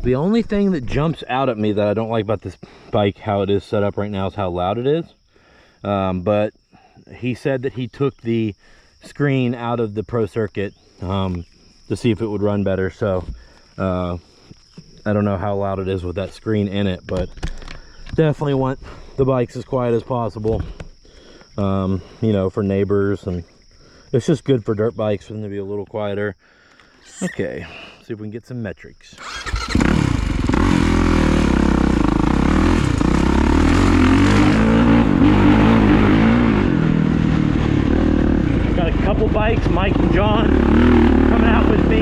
The only thing that jumps out at me that I don't like about this bike, how it is set up right now, is how loud it is. But he said that he took the screen out of the Pro Circuit to see if it would run better. So I don't know how loud it is with that screen in it, but definitely want the bikes as quiet as possible, you know, for neighbors, and it's just good for dirt bikes for them to be a little quieter. Okay, see if we can get some metrics. Got a couple bikes, Mike and John coming out with me.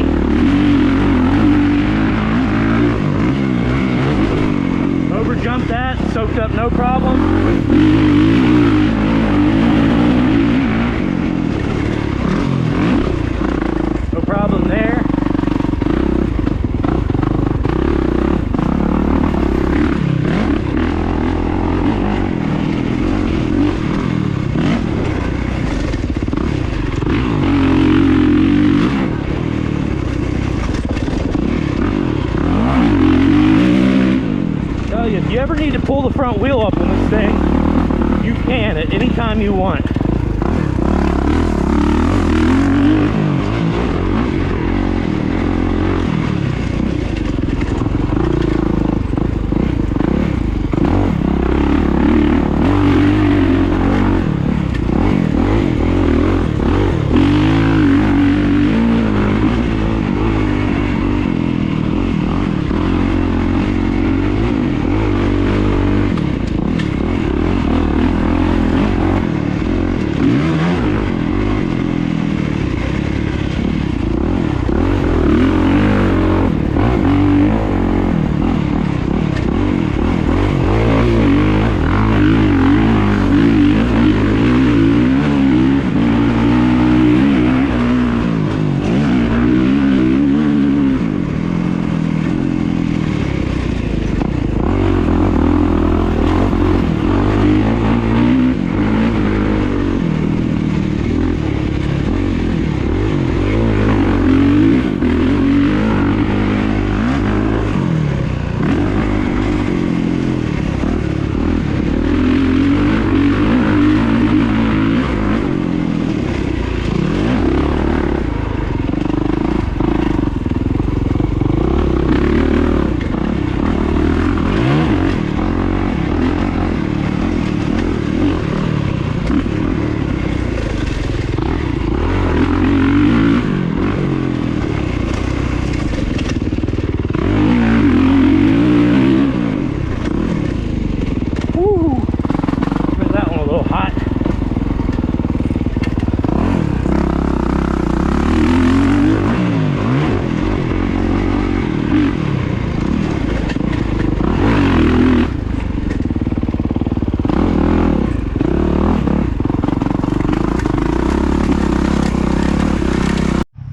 Over jumped that, soaked up no problem. No problem there. If you ever need to pull the front wheel up on this thing, you can at any time you want.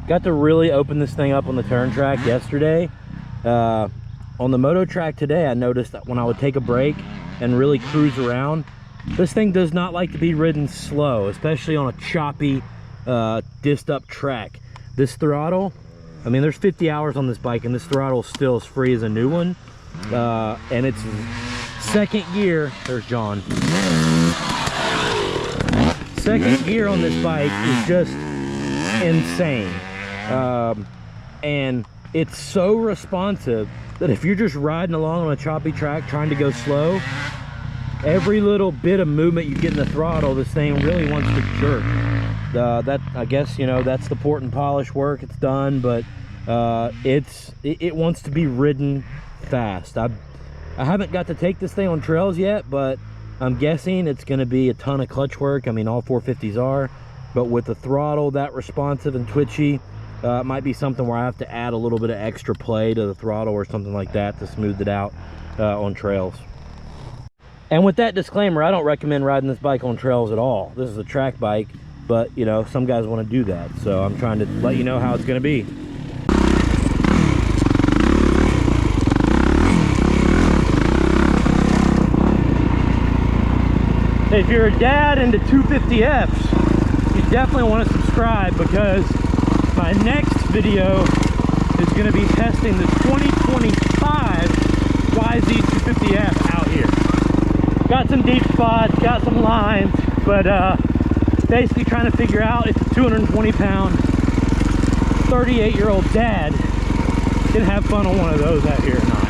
Got to really open this thing up on the turn track yesterday. On the moto track today, I noticed that when I would take a break and really cruise around, this thing does not like to be ridden slow, especially on a choppy, dissed up track. This throttle, I mean, there's 50 hours on this bike, and this throttle is still as free as a new one. And it's second gear, there's John. Second gear on this bike is just insane. And it's so responsive that if you're just riding along on a choppy track trying to go slow, every little bit of movement you get in the throttle, this thing really wants to jerk. That, I guess, you know, that's the port and polish work. It's done, but it wants to be ridden fast. I haven't got to take this thing on trails yet, but I'm guessing it's going to be a ton of clutch work. I mean, all 450s are, but with the throttle that responsive and twitchy, it might be something where I have to add a little bit of extra play to the throttle or something like that to smooth it out on trails. And with that disclaimer, I don't recommend riding this bike on trails at all. This is a track bike, but you know, some guys want to do that, so I'm trying to let you know how it's going to be. If you're a dad into 250Fs, you definitely want to subscribe, because my next video is going to be testing the 2025 YZ250F out here. Got some deep spots, got some lines, but basically trying to figure out if a 220-pound, 38-year-old dad can have fun on one of those out here or not.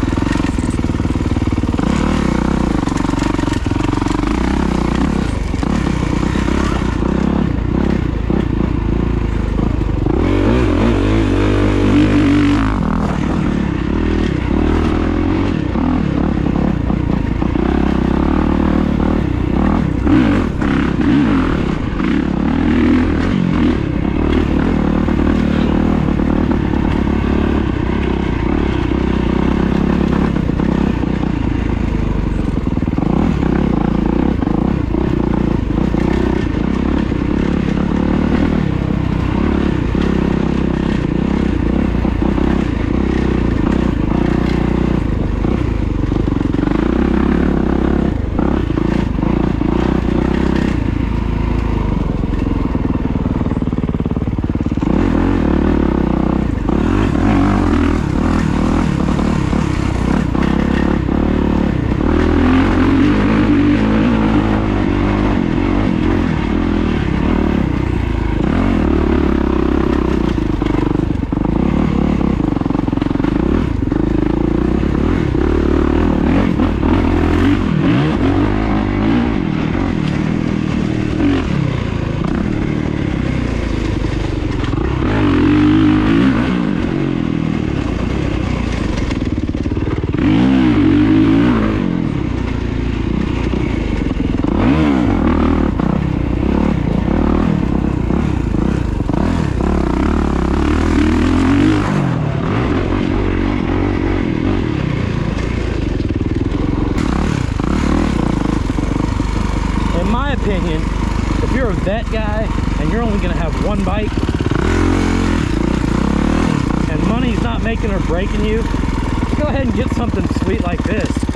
Opinion, if you're a vet guy and you're only going to have one bike and money's not making or breaking you, go ahead and get something sweet like this.